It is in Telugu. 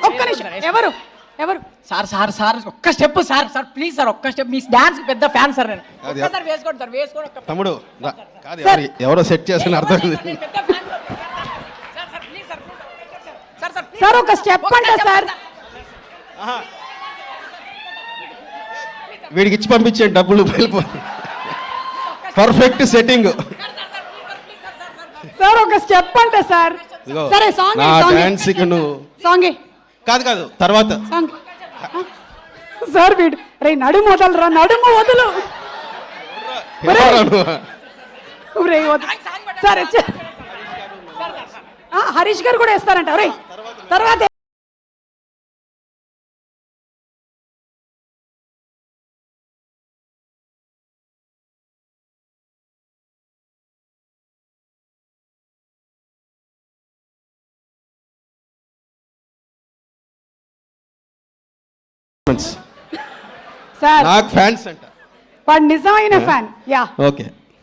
ఒక్క నిమిషం. ఎవరు ఎవరు సార్ సార్ సార్ ఒక్క step sir sir please sir ఒక్క స్టెప్ మీ డాన్స్ పెద్ద ఫ్యాన్ సార్ నేను ఒక్కసారి వేసుకోండి సార్ వేసుకోండి ఒక్క తమ్ముడు కాదు ఎవరో సెట్ చేసుకుని అర్థం సార్ ఒక స్టెప్ అంటే సార్ వీడికి ఇచ్చి పంపించండి డబ్బులు వెళ్ళిపో పర్ఫెక్ట్ సెట్టింగ్ సార్ ఒక స్టెప్ అంటే సార్ సరే సాంగ్ డాన్స్ సాంగ్ కాదు కాదు తర్వాత సాంగ్ సార్ వీడు రే నడుము వదలరా నడుము వదులు సరే హరీష్ గారు కూడా వేస్తారంట రే తర్వాత నాకు ఫ్యాన్స్ అంట వాడు నిజమైన ఫ్యాన్ యా ఓకే